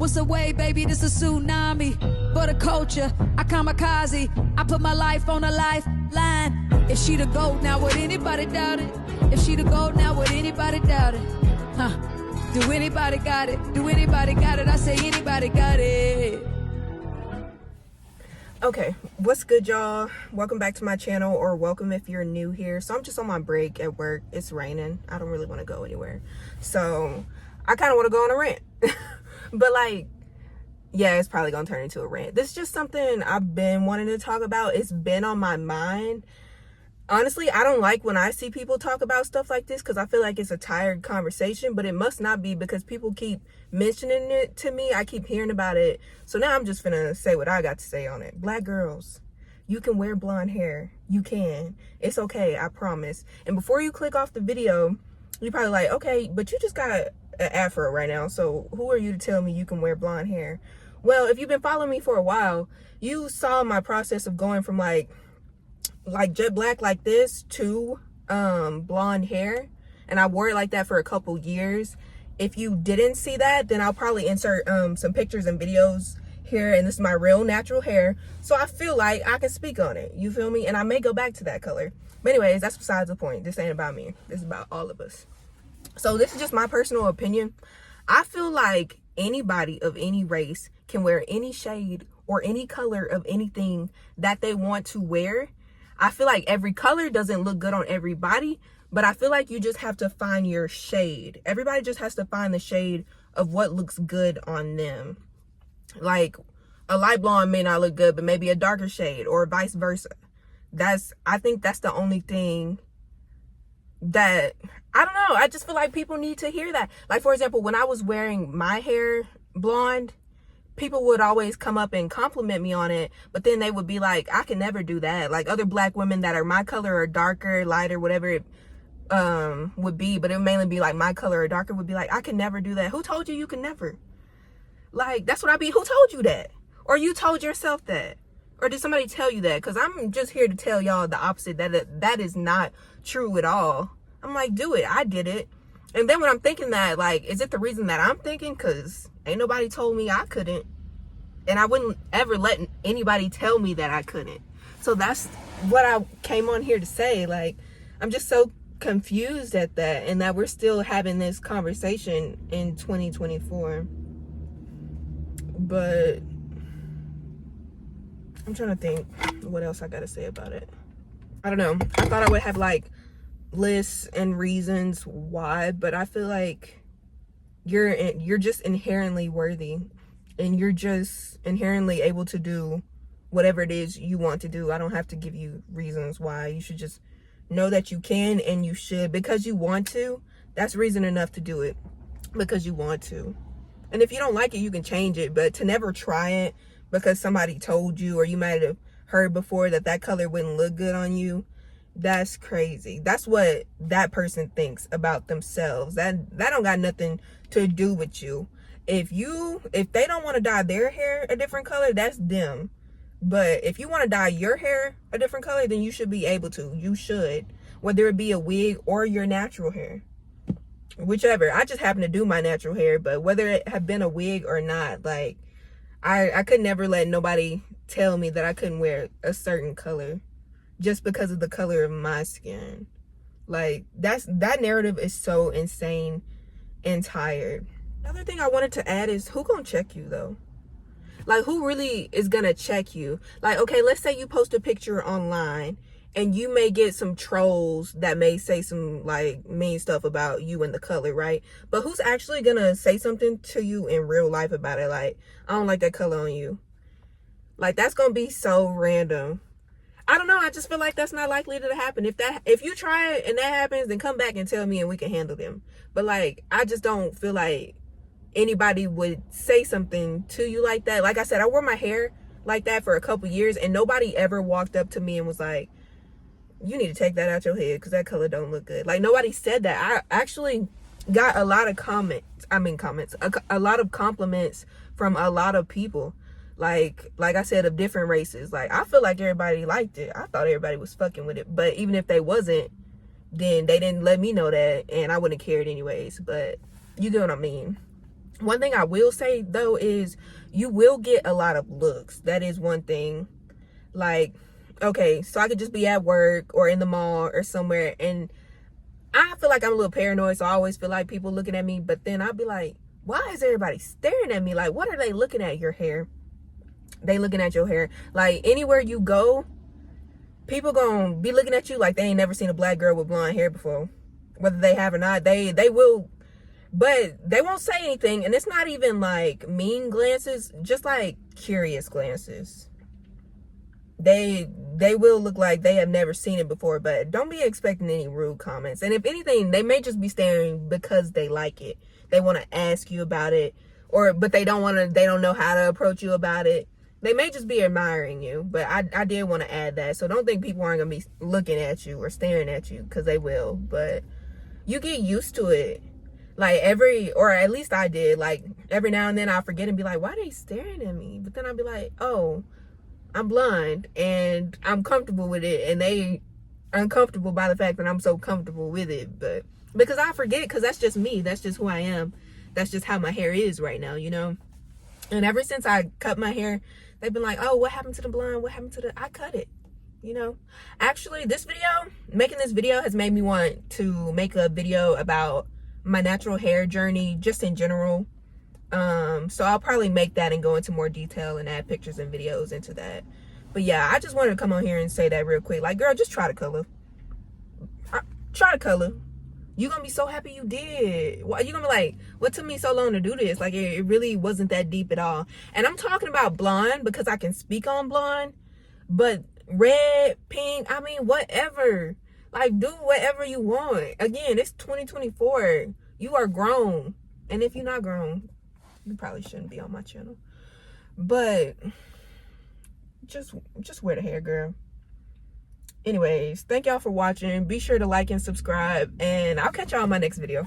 What's the way, baby? This a tsunami for the culture. I kamikaze. I put my life on a lifeline. If she the gold, now would anybody doubt it? If she the gold, now would anybody doubt it? Huh? Do anybody got it? Do anybody got it? I say anybody got it. Okay, what's good, y'all? Welcome back to my channel, or welcome if you're new here. So I'm just on my break at work. It's raining. I don't really want to go anywhere, so I kind of want to go on a rant. But like, yeah, it's probably gonna turn into a rant. This is just something I've been wanting to talk about. It's been on my mind. Honestly, I don't like when I see people talk about stuff like this because I feel like it's a tired conversation, but it must not be because people keep mentioning it to me. I keep hearing about it. So now I'm just gonna say what I got to say on it. Black girls, you can wear blonde hair. You can. It's okay, I promise. And before you click off the video, you're probably like, okay, but you just got an afro right now. So who are you to tell me you can wear blonde hair? Well, if you've been following me for a while, you saw my process of going from like jet black like this to blonde hair, and I wore it like that for a couple years. If you didn't see that, then I'll probably insert some pictures and videos here, and this is my real natural hair, so I feel like I can speak on it, you feel me? And I may go back to that color, but anyways, that's besides the point. This ain't about me, this is about all of us. So this is just my personal opinion. I feel like anybody of any race can wear any shade or any color of anything that they want to wear. I feel like every color doesn't look good on everybody, but I feel like you just have to find your shade. Everybody just has to find the shade of what looks good on them. Like a light blonde may not look good, but maybe a darker shade, or vice versa. I think that's the only thing that, I don't know, I just feel like people need to hear that. Like, for example, when I was wearing my hair blonde, people would always come up and compliment me on it, but then they would be like, I can never do that. Like other black women that are my color or darker, lighter, whatever it would be, but it would mainly be like my color or darker, would be like, I can never do that. Who told you you can never? Like, that's what I be. Who told you that? Or you told yourself that? Or did somebody tell you that? Because I'm just here to tell y'all the opposite, that is not true at all. I'm like, do it. I did it. And then when I'm thinking that, like, is it the reason that I'm thinking? Because ain't nobody told me I couldn't. And I wouldn't ever let anybody tell me that I couldn't. So that's what I came on here to say. Like, I'm just so confused at that, and that we're still having this conversation in 2024. But I'm trying to think what else I gotta say about it. I don't know. I thought I would have like lists and reasons why, but I feel like you're just inherently worthy, and you're just inherently able to do whatever it is you want to do. I don't have to give you reasons why. You should just know that you can, and you should, because you want to. That's reason enough to do it, because you want to. And if you don't like it, you can change it, but to never try it because somebody told you, or you might have heard before that color wouldn't look good on you, that's crazy. That's what that person thinks about themselves. That don't got nothing to do with you. If they don't want to dye their hair a different color, that's them. But if you want to dye your hair a different color, then you should be able to. You should, whether it be a wig or your natural hair, whichever. I just happen to do my natural hair, but whether it have been a wig or not, like, I could never let nobody tell me that I couldn't wear a certain color just because of the color of my skin. Like, that narrative is so insane and tired. Another thing I wanted to add is, who gonna check you though? Like, who really is gonna check you? Like, okay, let's say you post a picture online and you may get some trolls that may say some like mean stuff about you and the color, right? But who's actually gonna say something to you in real life about it? Like, I don't like that color on you. Like, that's gonna be so random. I don't know. I just feel like that's not likely to happen. If you try it and that happens, then come back and tell me and we can handle them. But like, I just don't feel like anybody would say something to you like that. Like I said, I wore my hair like that for a couple years, and nobody ever walked up to me and was like, you need to take that out your head because that color don't look good. Like, nobody said that. I actually got a lot of a lot of compliments from a lot of people. Like I said, of different races. Like, I feel like everybody liked it. I thought everybody was fucking with it. But even if they wasn't, then they didn't let me know that, and I wouldn't have cared anyways. But you get what I mean. One thing I will say though is you will get a lot of looks. That is one thing. Like, okay, so I could just be at work or in the mall or somewhere, and I feel like I'm a little paranoid, so I always feel like people looking at me, but then I'll be like, why is everybody staring at me? Like, what are they looking at? Your hair. They looking at your hair. Like, anywhere you go, people gonna be looking at you like they ain't never seen a black girl with blonde hair before. Whether they have or not, they will, but they won't say anything. And it's not even like mean glances, just like curious glances. They will look like they have never seen it before, but don't be expecting any rude comments. And if anything, they may just be staring because they like it. They want to ask you about it, but they don't know how to approach you about it. They may just be admiring you, but I did want to add that. So don't think people aren't going to be looking at you or staring at you, because they will. But you get used to it. Like or at least I did, like every now and then I'll forget and be like, why are they staring at me? But then I'll be like, oh, I'm blind and I'm comfortable with it, and they uncomfortable by the fact that I'm so comfortable with it. But because I forget, because that's just me, that's just who I am, that's just how my hair is right now, you know. And ever since I cut my hair, they've been like, oh, what happened to the blonde? What happened to the... I cut it, you know. Actually, making this video has made me want to make a video about my natural hair journey, just in general. So I'll probably make that and go into more detail and add pictures and videos into that. But yeah, I just wanted to come on here and say that real quick. Like, girl, just try the color. Try the color. You're gonna be so happy you did. You're gonna be like, what took me so long to do this? Like, it really wasn't that deep at all. And I'm talking about blonde because I can speak on blonde, but red, pink, I mean, whatever. Like, do whatever you want. Again, it's 2024. You are grown. And if you're not grown, you probably shouldn't be on my channel. But just wear the hair, girl. Anyways, thank y'all for watching. Be sure to like and subscribe, and I'll catch y'all in my next video.